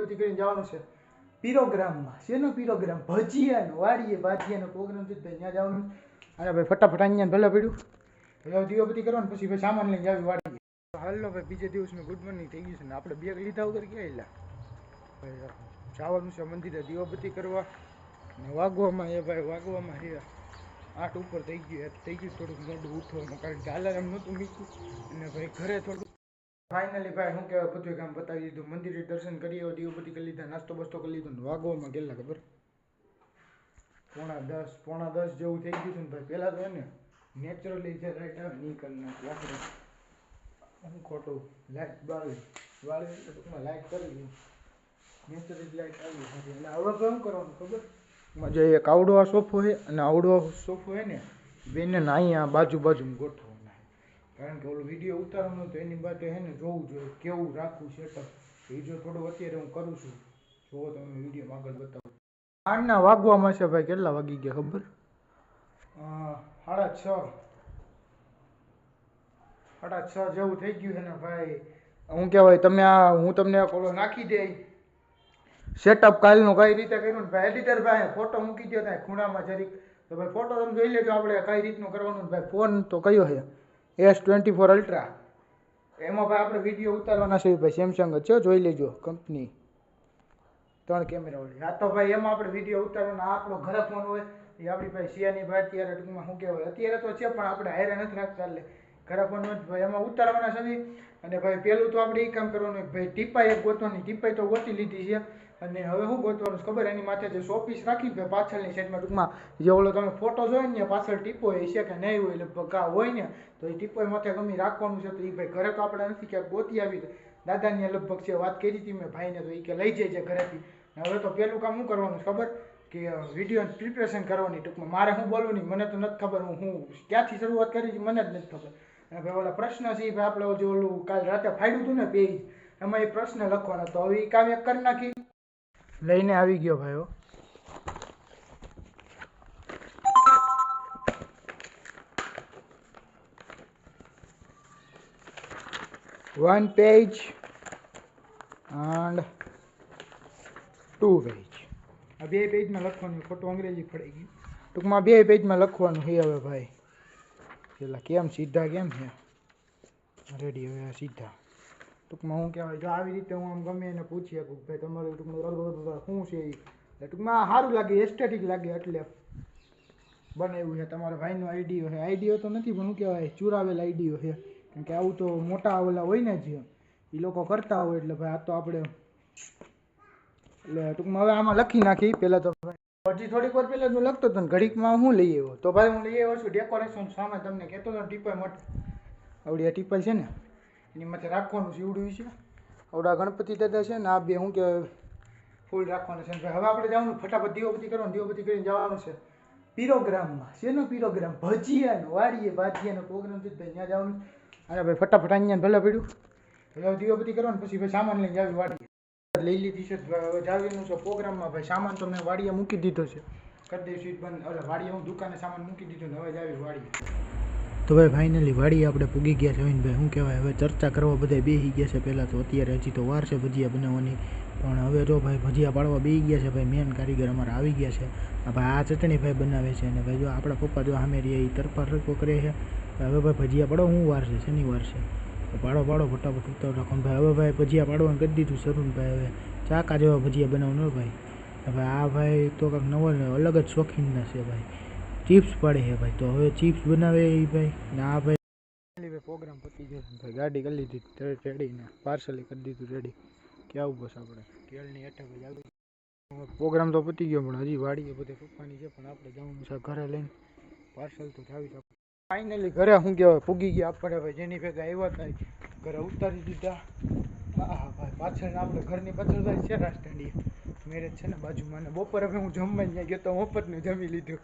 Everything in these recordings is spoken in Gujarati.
કરીને જવાનું છે પીરોગ્રામમાં. શેનો પીરોગ્રામ? ભજીયાનો. વાડીએ ભાજીયાનો પ્રોગ્રામ છે ભાઈ, ત્યાં જવાનું. અને ભાઈ ફટાફટ અહીંયા ભલે પડ્યું હવે દીવાબત્તી કરવાનું, પછી ભાઈ સામાન લઈને જાવી વાડીએ. હાલો ભાઈ, બીજે દિવસનું ગુડ મોર્નિંગ થઈ ગયું છે ને આપણે બેગ લીધા વગર ક્યાં એલા ભાઈ જવાનું છે મંદિરે દીવાબત્તી કરવા. ને વાગવામાં એ ભાઈ વાગવામાં છે 8 ઉપર થઈ ગયું થોડુંક મોડું ઉઠવામાં, કારણ કે અલાર્મ નહોતું મૂક્યું. અને ભાઈ ઘરે થોડું ફાઇનલી ભાઈ શું કહેવાય બધું કામ બતાવી દીધું. મંદિરે દર્શન કરી આવ્યો, દીવાબત્તી કરી લીધા, નાસ્તો બસ્તો કરી લીધો ને વાગવામાં કેટલા ખબર? 9:45 જેવું થઈ ગયું છે ને ભાઈ. પહેલાં તો એને નેચરલી જે લાઇટ આવે નહીં કરી નાખી આપણે હું ખોટું લાઇટ વાળી એટલે ટૂંકમાં લાઇટ કરી નેચરલી લાઇટ આવી હતી. એટલે હવે શું કરવાનું ખબર? જે એક આવડો આ સોફો છે અને આવડો સોફો છે ને બેને અહીંયા બાજુમાં ગોઠવવાના, કારણ કે ઓલો વિડીયો ઉતારવાનો તો એની માટે છે ને જોવું જોઈએ કેવું રાખવું સેટઅપ. એ જો થોડું અત્યારે હું કરું છું, જો તમે વિડીયો આગળ બતાવો. આના વાગવામાં છે ભાઈ, કેટલા વાગી ગયા ખબર? 6:30 જેવું થઈ ગયું છે ને ભાઈ. હું કહેવાય તમે હું તમને ઓલો નાખી દે સેટઅપ કાલનું કઈ રીતે કર્યું ને ભાઈ. એડિટર ભાઈ ફોટો મૂકી દો ત્યાં ખૂણામાં જરીક, તો ભાઈ ફોટો તમે જોઈ લેજો આપણે કઈ રીતનું કરવાનું. ભાઈ ફોન તો કયો છે? S24 ultra. એમાં ભાઈ આપણે વિડીયો ઉતારવાના છે ભાઈ, સેમસંગ જ છે, જોઈ લેજો કંપની. 3 કેમેરા વાળી. હા તો ભાઈ એમાં આપણે વિડીયો ઉતારવાના. આપણો ઘરે ફોન હોય એ આપણી ભાઈ સિયાની ભાઈ અત્યારે ટૂંકમાં શું કહેવાય અત્યારે તો છે પણ આપણે હારે નથી રાખતા, એટલે ઘરે ફોન હોય ભાઈ એમાં ઉતારવાના છે. અને ભાઈ પહેલું તો આપણે એ કામ કરવાનું ભાઈ, ટીપાઈ એક ગોતવાની. ટીપાઈ તો ગોતી લીધી છે અને હવે શું ગોતવાનું ખબર? એની માથે જે શોપીસ રાખી ભાઈ પાછળની સાઈડમાં ટૂંકમાં જે ઓલો તમે ફોટો જોયો ને પાછળ ટીપો હોય છે કે નહીં હોય, લગભગ હોય ને તો એ ટીપોય માથે ગમી રાખવાનું છે. તો એ ભાઈ ઘરે તો આપણે નથી ક્યાંક ગોતી આવી દાદાની લગભગ છે, વાત કરી હતી મેં ભાઈને, તો એ કે લઈ જાય છે ઘરેથી. હવે તો પહેલું કામ શું કરવાનું ખબર? કે વિડીયો પ્રિપરેશન કરવાની. ટૂંકમાં મારે શું બોલવું નહીં, મને તો નથી ખબર હું ક્યાંથી શરૂઆત કરી મને જ નથી ખબર. અને ભાઈ ઓલા પ્રશ્ન છે એ ભાઈ આપણે જે ઓલું કાલ રાતે ફાડ્યું હતું ને પેજ, એમાં એ પ્રશ્ન લખવાના. તો હવે એ કામ એક કરી નાખી, લઈને આવી ગયો ભાઈઓ. One page and 2 page. આ 2 પેજમાં લખવાનું. ખોટું અંગ્રેજી પડી ગયું. ટૂંકમાં 2 પેજમાં લખવાનું છે હવે ભાઈ. પેલા કેમ સીધા કેમ છે રેડી? હવે સીધા ટૂંકમાં શું કહેવાય, જો આવી રીતે હું આમ ગમે એને પૂછી શકું ભાઈ તમારું ટૂંકમાં શું છે એ. ટૂંકમાં સારું લાગે, એસ્થેટિક લાગે એટલે બનાવ્યું છે. તમારા ભાઈનો આઈડિયો છે. આઈડિયો તો નથી પણ શું કહેવાય ચુરાવેલ આઈડિયો છે, કેમ કે આવું તો મોટા ઓલા હોય ને જે એ લોકો કરતા હોય. એટલે ભાઈ આ તો આપણે એટલે ટૂંકમાં હવે આમાં લખી નાખી. પહેલાં તો હજી થોડીક વાર પહેલાં હું લખતો હતો ને ઘડીકમાં હું લઈ આવ્યો. તો ભાઈ હું લઈ આવ્યો છું ડેકોરેશન સામે. તમને કહેતો હતો ટીપાઈ મોટી આવડી આ ટીપાઈ છે ને એની માથે રાખવાનું સીવડું છે. આવડા ગણપતિ દાદા છે ને આ બે શું કહેવાય ફૂલ રાખવાનું છે. ભાઈ હવે આપણે જવાનું ફટાફટ દીવાબત્તી કરવાનું. દીવાબત્તી કરીને જવાનું છે પીરોગ્રામમાં. શેનો પીરોગ્રામ? ભજીયાનો. વાડીએ ભાજીયાનો પ્રોગ્રામ છે ભાઈ, ત્યાં જવાનું. અને ભાઈ ફટાફટ અહીંયા ભલે પડ્યું હવે દીવાબત્તી કરવાનું, પછી ભાઈ સામાન લઈને જાવી વાડીએ. લઈ લીધી છે હવે જાવીનું છે પ્રોગ્રામમાં. ભાઈ સામાન તો મેં વાડીએ મૂકી દીધો છે, કરી દઈશું સીટ બંધ. એટલે વાડીએ હું દુકાને સામાન મૂકી દીધું ને હવે જાવી વાડીએ. તો ભાઈ ફાઇનલી વાડીએ આપણે પૂગી ગયા છે. ભાઈ શું કહેવાય હવે ચર્ચા કરવા બધા બેસી ગયા છે. પહેલાં તો અત્યારે હજી તો વાર છે ભજીયા બનાવવાની, પણ હવે જો ભાઈ ભજીયા પાડવા બેસી ગયા છે. ભાઈ મેન કારીગર અમારા આવી ગયા છે. ભાઈ આ ચટણી ભાઈ બનાવે છે. અને ભાઈ જો આપણા પપ્પા જો સામે રહે એ તરફા તરફો કરે છે. હવે ભાઈ ભજીયા પાડો શું વાર છે? શનિવાર છે. પાડો ફટાફટ ઉતાર રાખો ભાઈ. હવે ભાઈ ભજીયા પાડવાનું કરી દીધું શરૂ ને ભાઈ. હવે ચાકા જેવા ભજીયા બનાવવાનું ભાઈ. હવે આ ભાઈ તો કંઈક નવો અલગ જ શોખીનના છે ભાઈ. ચિપ્સ પાડે છે ભાઈ, તો હવે ચિપ્સ બનાવે એ ભાઈ. ને આ ભાઈ પ્રોગ્રામ પતી ગયો ભાઈ. ગાડી કરી લીધી રેડીને પાર્સલી કરી દીધું રેડી. ક્યાં બસ આપણે કેળની હેઠે ભાઈ પ્રોગ્રામ તો પતી ગયો, પણ હજી વાડીએ બધે પપ્પાની છે, પણ આપણે જવાનું છે ઘરે લઈને પાર્સલ તો જાવી શકે. ફાઇનલી ઘરે શું કહેવાય પૂગી ગયા આપણે ભાઈ. જેની ભેગા આવ્યા હતા ઘરે ઉતારી દીધા. હા ભાઈ પાછળ આપણે ઘરની પાછળ ભાઈ છે રાસ્તાની મેરેજ છે ને બાજુમાં. ને બપોરે હવે હું જમવા ત્યાં ગયો તો મફતનું જમી લીધું.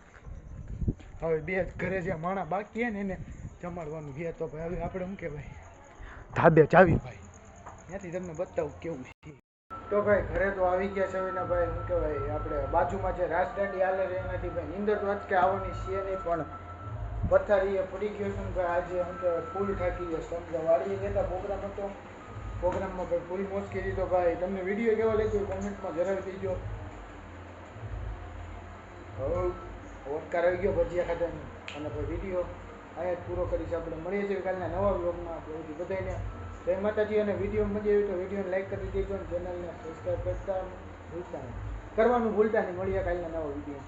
હવે બે ઘરે જે માણા બાકી છે ને એને જમાડવાનું છે. તો ભાઈ હવે આપણે શું કહેવાય ધાબે જાવી ભાઈ, ત્યાંથી તમને બતાવું કેવું છે. તો ભાઈ ઘરે તો આવી ગયા છે ને ભાઈ શું કહેવાય આપણે બાજુમાં જે રાસદાંડી હાલે છે એનાથી ભાઈ નીંદર તો અચકે આવવાની છે નહીં, પણ પથારી એ પડી ગયો છે ને ભાઈ. આજે શું કહેવાય ફૂલ થાકી ગયો. સમજા વાડીએ જતા પ્રોગ્રામ હતો પ્રોગ્રામમાં ભાઈ ફૂલ મોજ કરી તો ભાઈ તમને વિડીયો કેવો લાગ્યો કોમેન્ટમાં જણાવી દેજો. હવે ઓટકાર આવી ગયો ભજીયા ખાધાની અને ભાઈ વિડીયો અહીંયા જ પૂરો કરીશ. આપણે મળીએ છીએ કાલના નવા બ્લોગમાં. આપણે બધાને જય માતાજી. અને વિડીયો મજા આવી તો વિડીયોને લાઈક કરી દેજો અને ચેનલને સબસ્ક્રાઈબ કરવાનું ભૂલતા નહીં. મળીએ કાલના નવા વિડીયો.